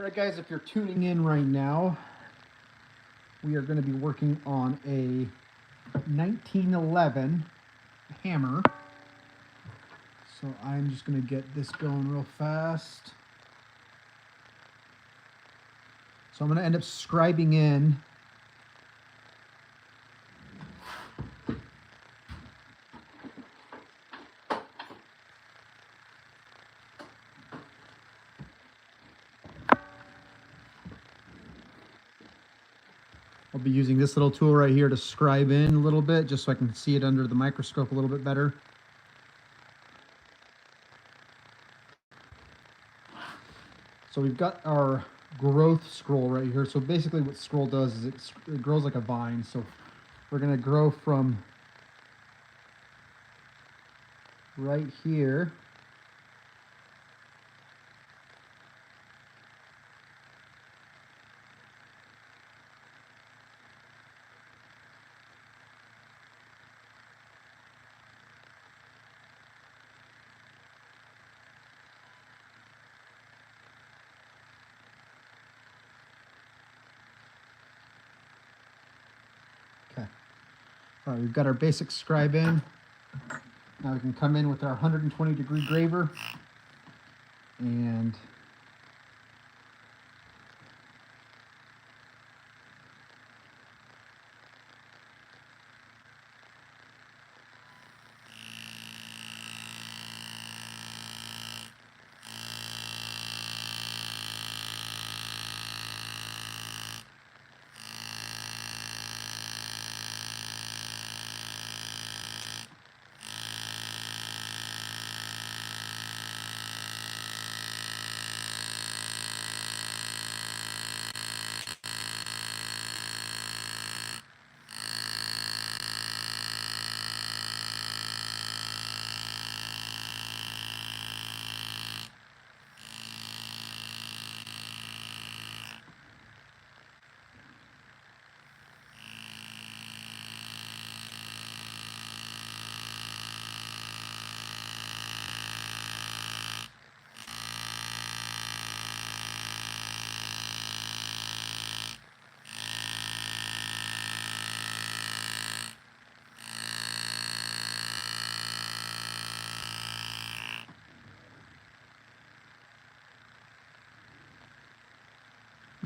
All right, guys, if you're tuning in right now, we are going to be working on a 1911 hammer. So I'm just going to get this going real fast. So I'm going to end up scribing in I'll be using this little tool right here to scribe in a little bit, just so I can see it under the microscope a little bit better. So we've got our growth scroll right here. So basically what scroll does is it grows like a vine. So we're going to grow from right here Okay. All right, we've got our basic scribe in. Now we can come in with our 120-degree graver and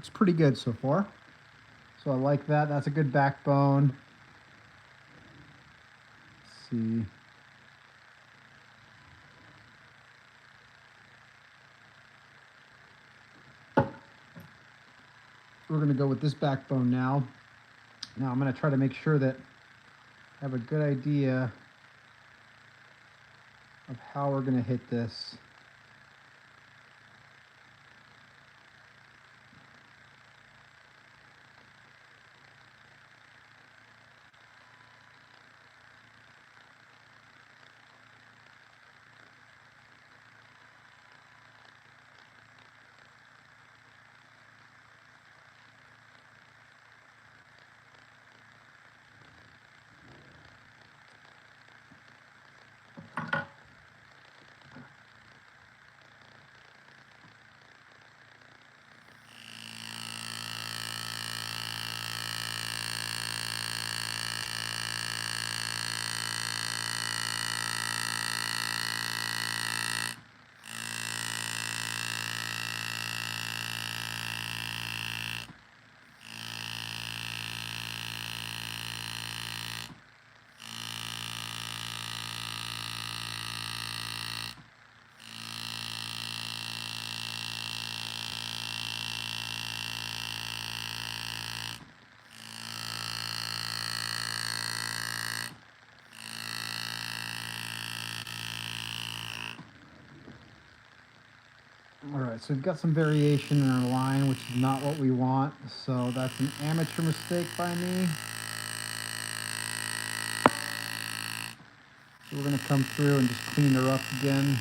looks pretty good so far. So I like that. That's a good backbone. Let's see. We're going to go with this backbone now. Now I'm going to try to make sure that I have a good idea of how we're going to hit this. All right, so we've got some variation in our line, which is not what we want. So that's an amateur mistake by me. So we're going to come through and just clean her up again.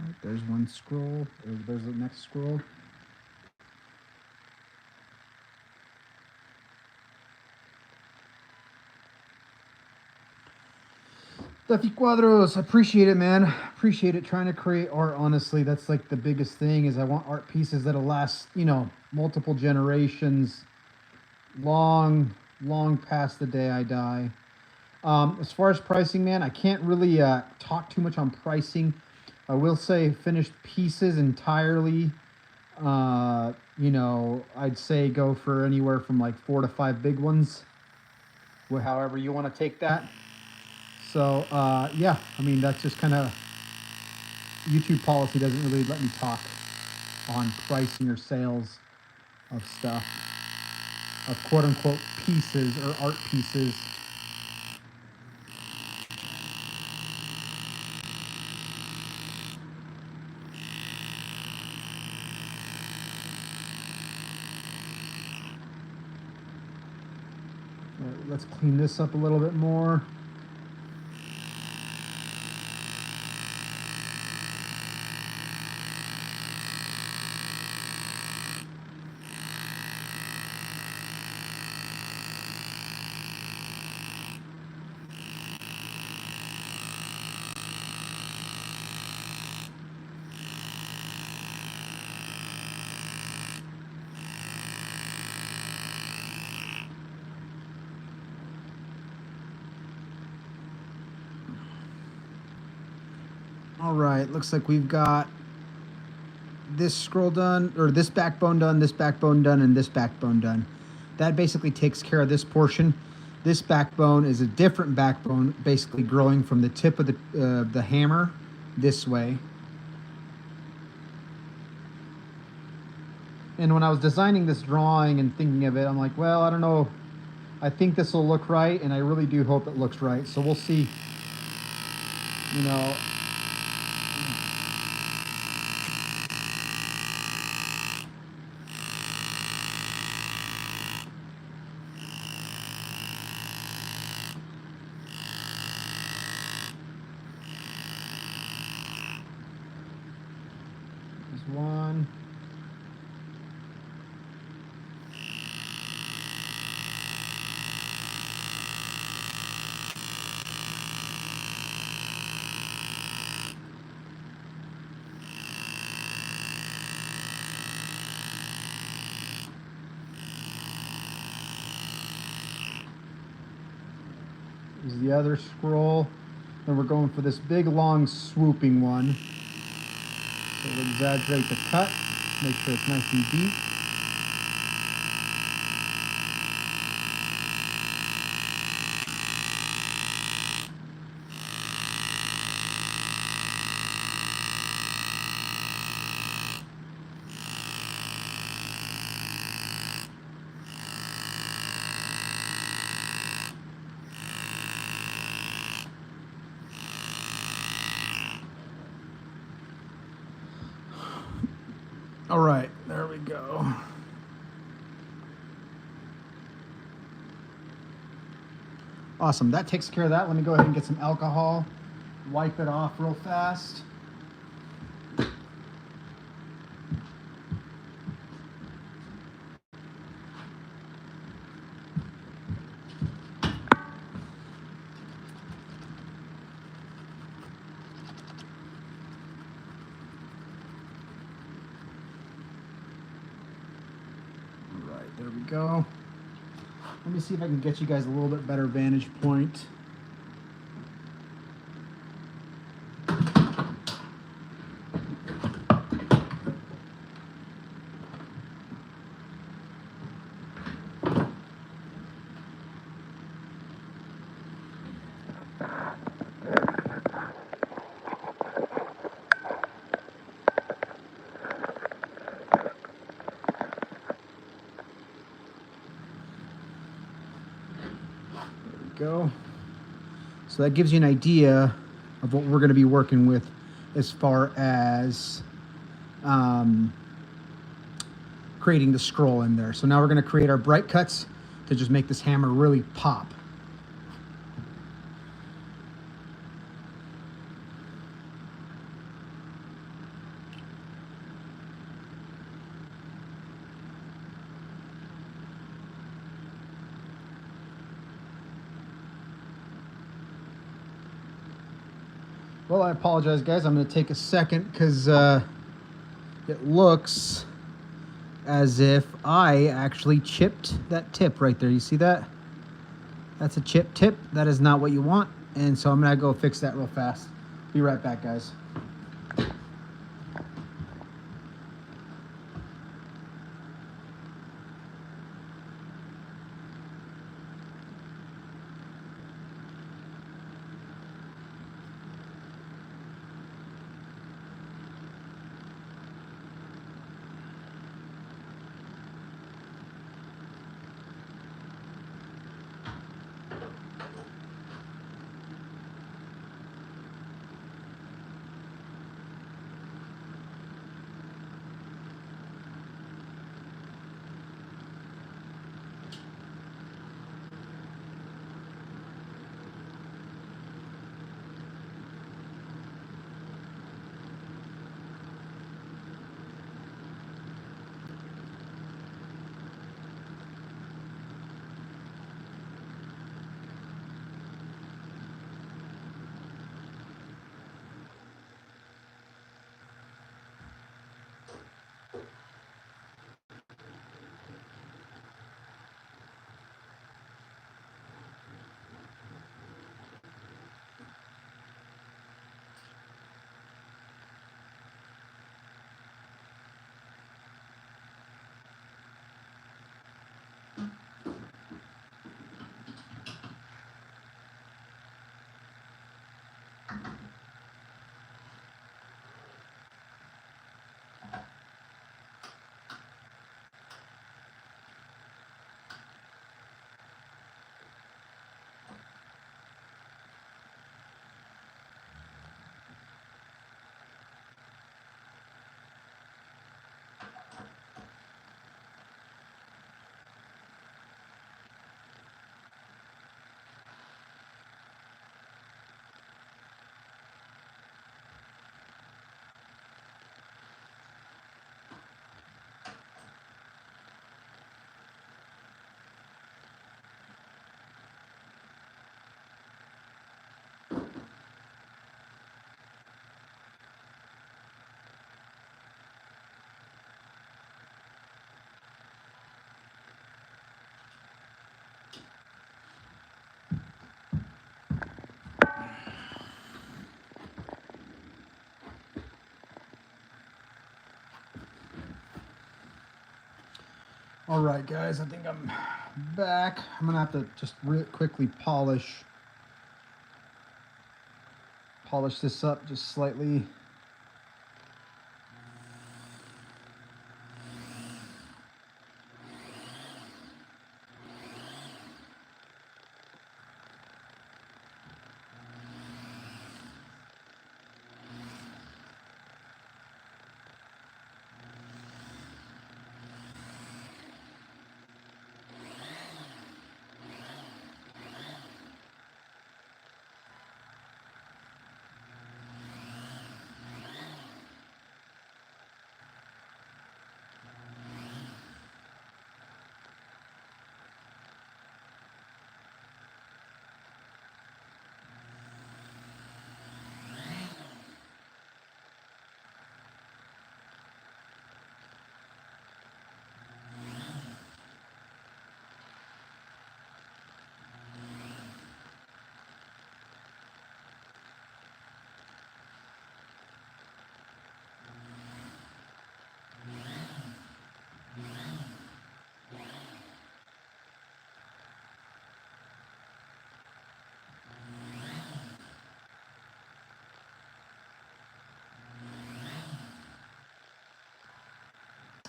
Right, there's one scroll. There's the next scroll. Duffy Cuadros, appreciate it, man. Appreciate it. Trying to create art, honestly, that's like the biggest thing. Is I want art pieces that'll last, you know, multiple generations, long past the day I die. As far as pricing, man, I can't really talk too much on pricing. I will say finished pieces entirely. You know, I'd say go for anywhere from like 4 to 5 big ones, however you want to take that. So, yeah, I mean, that's just kind of YouTube policy doesn't really let me talk on pricing or sales of stuff, of quote unquote pieces or art pieces. Let's clean this up a little bit more. All right, looks like we've got this scroll done, or this backbone done, this backbone done, and this backbone done. That basically takes care of this portion. This backbone is a different backbone, basically growing from the tip of the hammer this way. And when I was designing this drawing and thinking of it, I'm like, well, I don't know. I think this will look right, and I really do hope it looks right. So we'll see. You know, there's one. Is the other scroll. Then we're going for this big, long, swooping one. So we'll exaggerate the cut, make sure it's nice and deep. All right, there we go. Awesome, that takes care of that. Let me go ahead and get some alcohol, wipe it off real fast. All right, there we go. Let me see if I can get you guys a little bit better vantage point. Go. So that gives you an idea of what we're going to be working with as far as creating the scroll in there. So now we're going to create our bright cuts to just make this hammer really pop. Well, I apologize, guys. I'm going to take a second because it looks as if I actually chipped that tip right there. You see that? That's a chip tip. That is not what you want. And so I'm going to go fix that real fast. Be right back, guys. All right, guys, I think I'm back. I'm gonna have to just quickly polish this up just slightly.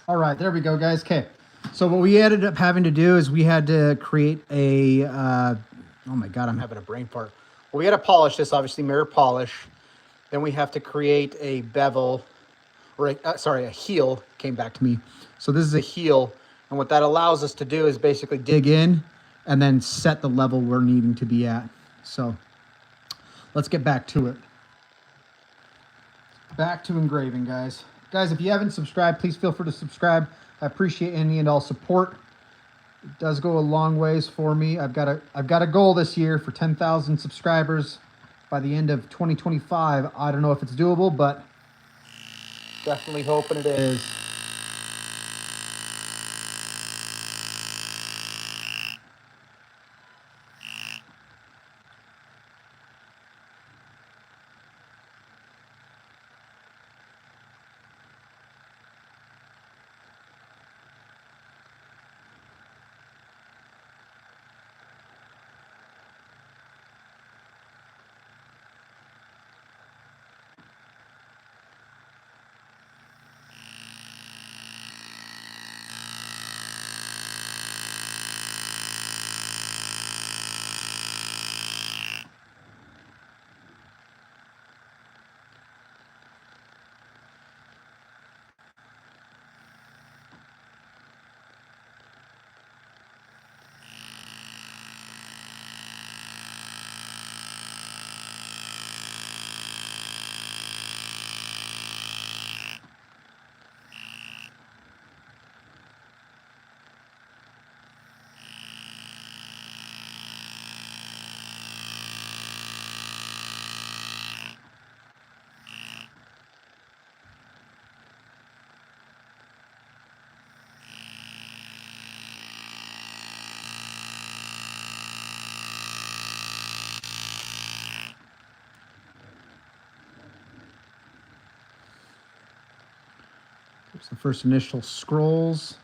All right, there we go, guys. Okay, so what we ended up having to do is we had to create a, oh my God, I'm having a brain fart. Well, we got to polish this, obviously, mirror polish. Then we have to create a bevel, or sorry, a heel came back to me. So this is a heel, and what that allows us to do is basically dig in and then set the level we're needing to be at. So let's get back to it. Back to engraving, guys. Guys, if you haven't subscribed, please feel free to subscribe. I appreciate any and all support. It does go a long ways for me. I've got a goal this year for 10,000 subscribers. by the end of 2025. I don't know if it's doable, but definitely hoping it is. There's the first initial scrolls.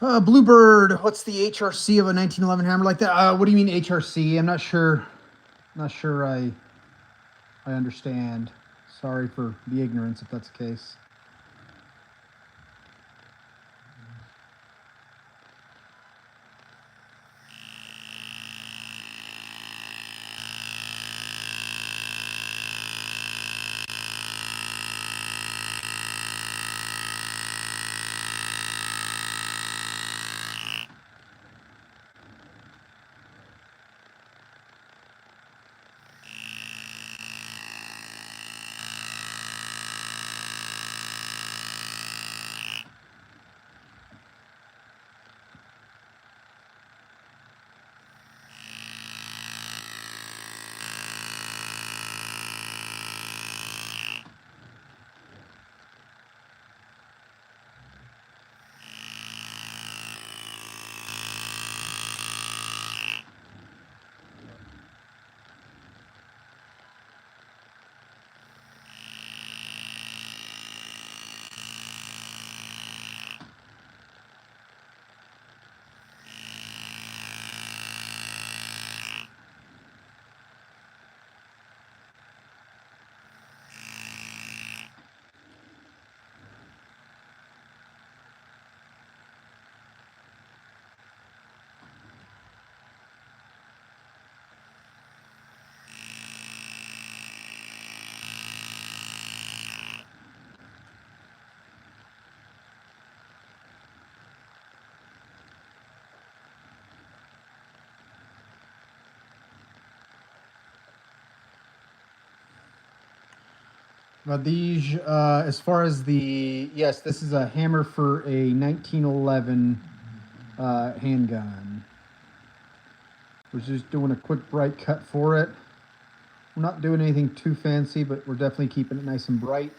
Bluebird, what's the HRC of a 1911 hammer like that? What do you mean HRC? I'm not sure. Not sure I understand. Sorry for the ignorance if that's the case. But these, as far as yes, this is a hammer for a 1911 handgun. We're just doing a quick bright cut for it. We're not doing anything too fancy, but we're definitely keeping it nice and bright.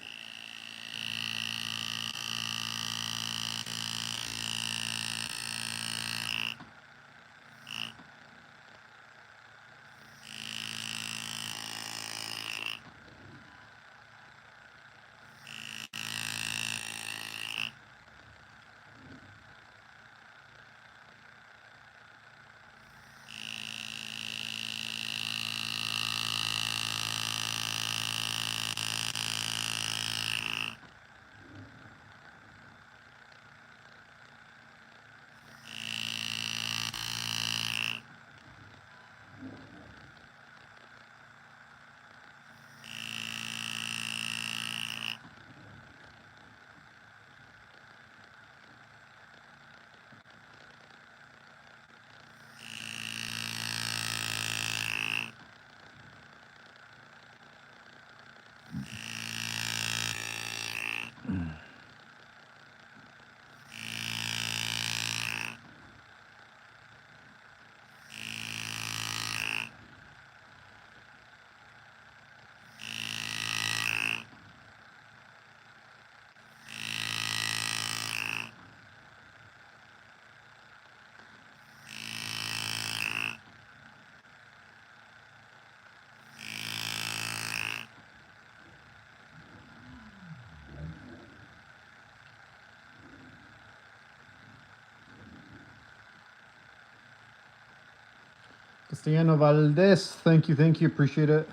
Castellano Valdez, thank you, appreciate it.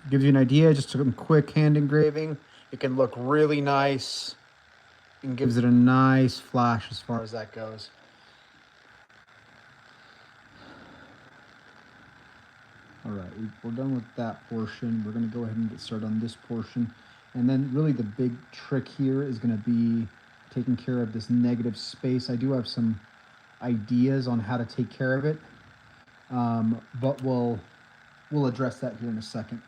Gives you an idea, just some quick hand engraving. It can look really nice and gives it a nice flash as far as that goes. All right, we're done with that portion. We're gonna go ahead and get started on this portion. And then really the big trick here is gonna be taking care of this negative space. I do have some ideas on how to take care of it, but we'll address that here in a second.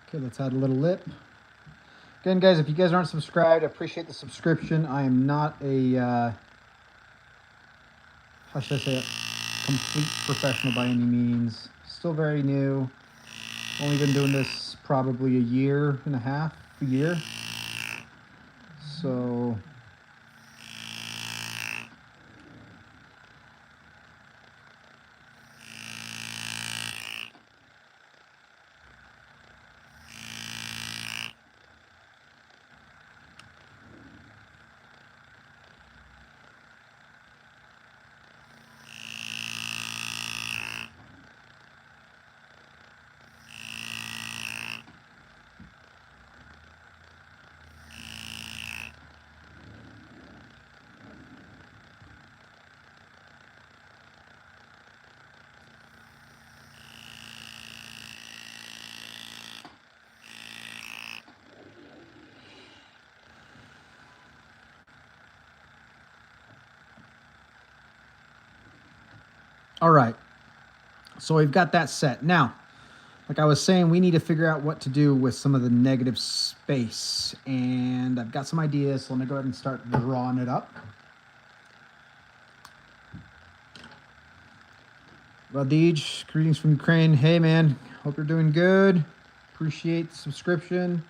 Okay, let's add a little lip. Again, guys, if you guys aren't subscribed, I appreciate the subscription. I am not a, how should I say it, complete professional by any means. Still very new. Only been doing this probably a year and a half, a year. So, all right. So we've got that set. Now, like I was saying, we need to figure out what to do with some of the negative space. And I've got some ideas, so let me go ahead and start drawing it up. Radij, greetings from Ukraine. Hey, man. Hope you're doing good. Appreciate the subscription.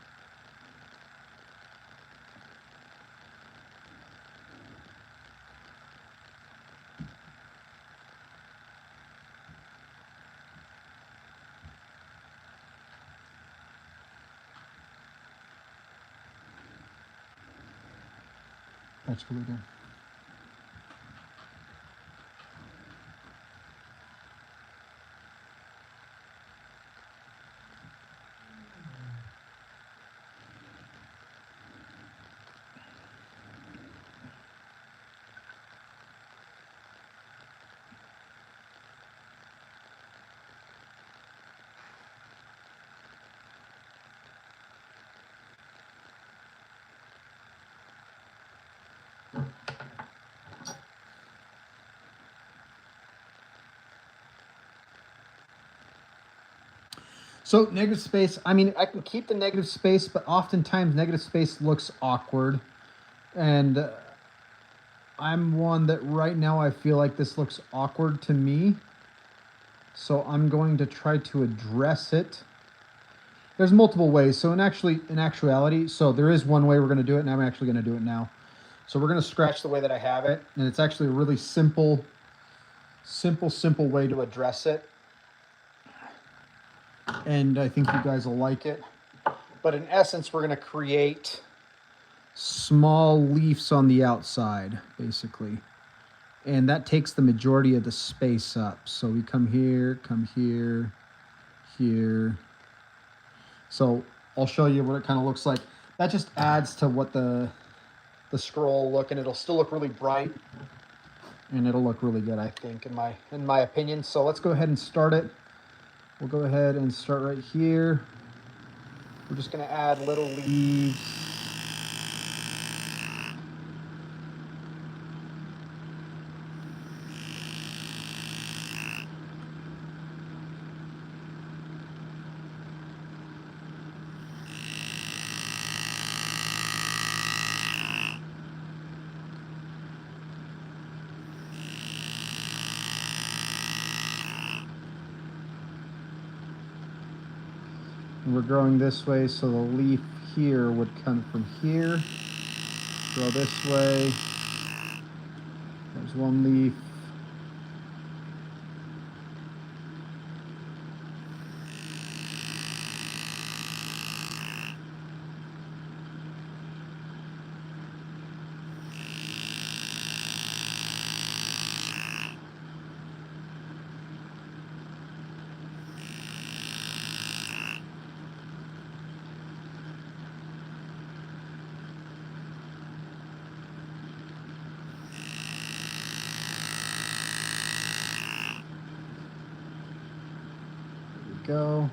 That's really good. So negative space, I mean, I can keep the negative space, but oftentimes negative space looks awkward. And I'm one that right now I feel like this looks awkward to me. So I'm going to try to address it. There's multiple ways. So in actuality, so there is one way we're going to do it, and I'm actually going to do it now. So we're going to scratch the way that I have it, and it's actually a really simple way to address it. And I think you guys will like it. But in essence, we're going to create small leaves on the outside, basically. And that takes the majority of the space up. So we come here, here. So I'll show you what it kind of looks like. That just adds to what the scroll look, and it'll still look really bright. And it'll look really good, I think, in my opinion. So let's go ahead and start it. We'll go ahead and start right here. We're just going to add little leaves. And we're growing this way, so the leaf here would come from here. Grow this way. There's one leaf. Go.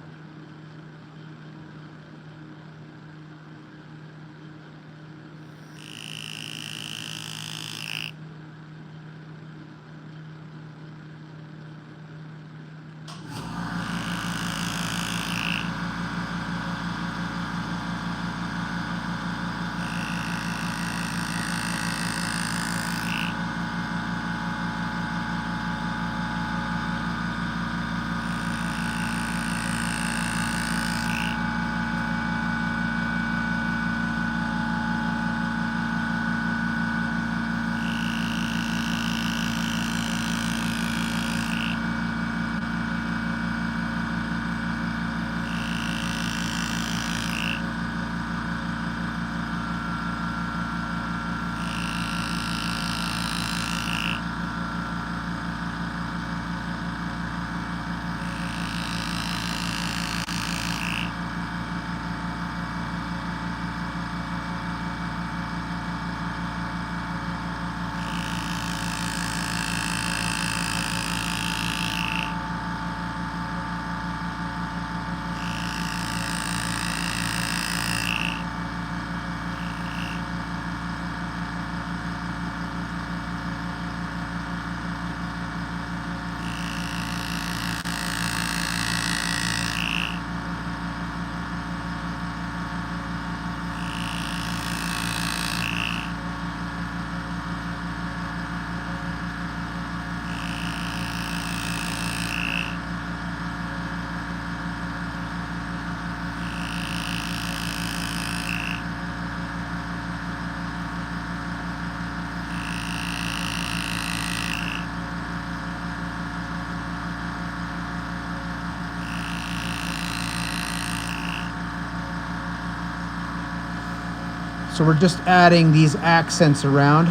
So we're just adding these accents around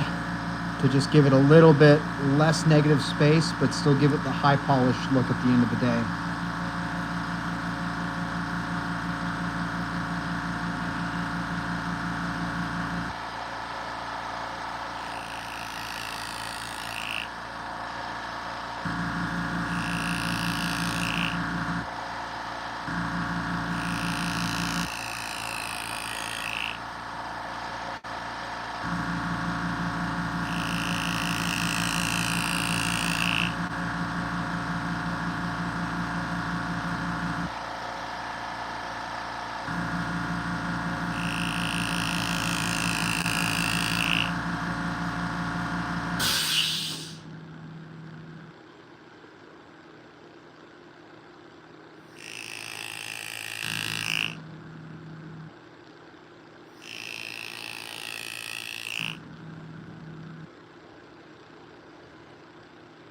to just give it a little bit less negative space, but still give it the high polished look at the end of the day.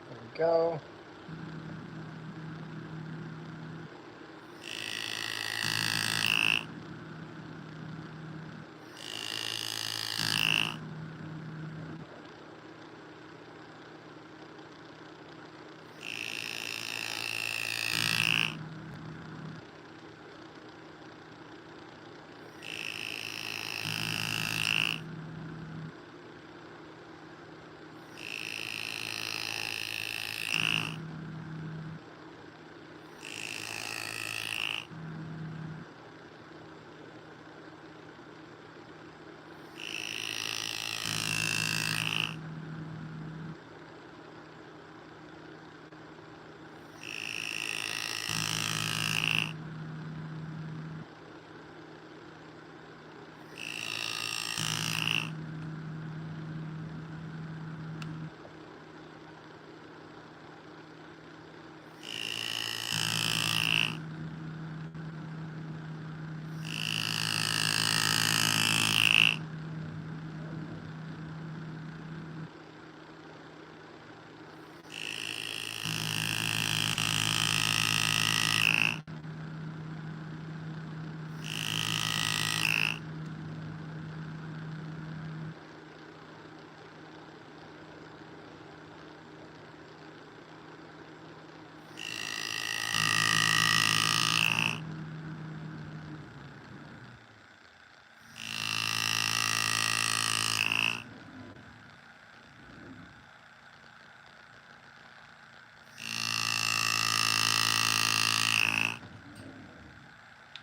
There we go.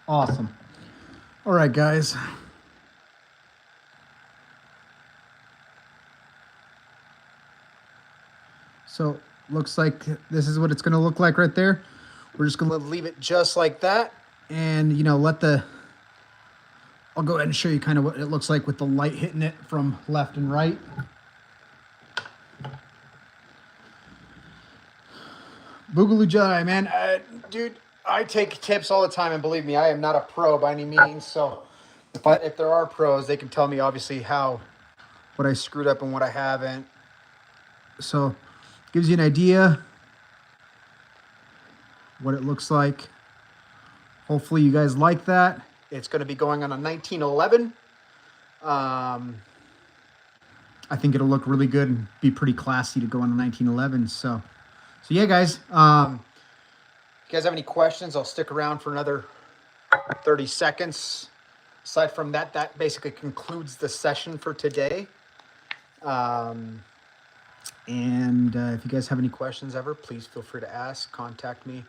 Awesome. All right, guys. So looks like this is what it's going to look like right there. We're just going to leave it just like that, and let the. I'll go ahead and show you kind of what it looks like with the light hitting it from left and right. Boogaloo Jedi, man, dude, I take tips all the time, and believe me, I am not a pro by any means. So if there are pros, they can tell me obviously what I screwed up and what I haven't. So gives you an idea what it looks like. Hopefully you guys like that. It's going to be going on a 1911. I think it'll look really good and be pretty classy to go on a 1911. So yeah, guys. If you guys have any questions, I'll stick around for another 30 seconds. Aside from that, that basically concludes the session for today. And if you guys have any questions ever, please feel free to ask. Contact me.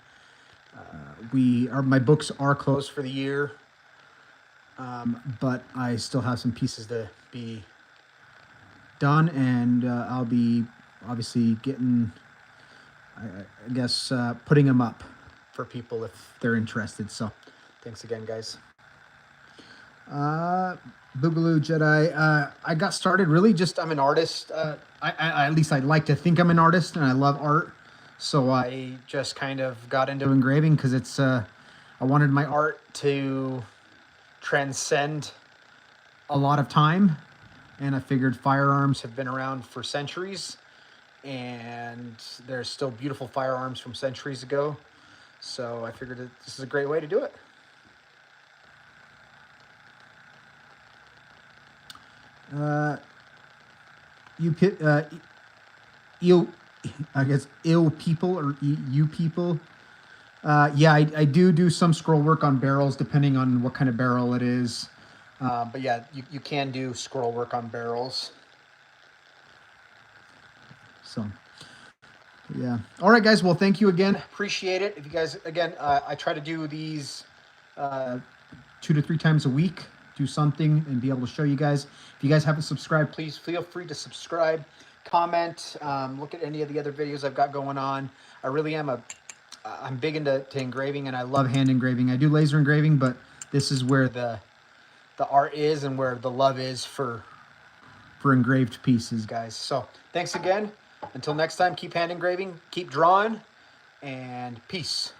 My books are closed for the year, but I still have some pieces to be done, and I'll be obviously getting, I guess, putting them up for people if they're interested. So thanks again, guys. Boogaloo Jedi. I got started really just, I'm an artist. At least I like to think I'm an artist, and I love art. So I just kind of got into engraving because it's, I wanted my art to transcend a lot of time. And I figured firearms have been around for centuries, and there's still beautiful firearms from centuries ago. So I figured that this is a great way to do it. you ill, I guess ill people or you people. Yeah, I do some scroll work on barrels depending on what kind of barrel it is. But yeah, you can do scroll work on barrels. So yeah. All right, guys. Well, thank you again. Appreciate it. If you guys, again, I try to do these 2 to 3 times a week, do something and be able to show you guys. If you guys haven't subscribed, please feel free to subscribe, comment, look at any of the other videos I've got going on. I really am I'm big into engraving, and I love hand engraving. I do laser engraving, but this is where the art is and where the love is for engraved pieces, guys. So thanks again. Until next time, keep hand engraving, keep drawing, and peace.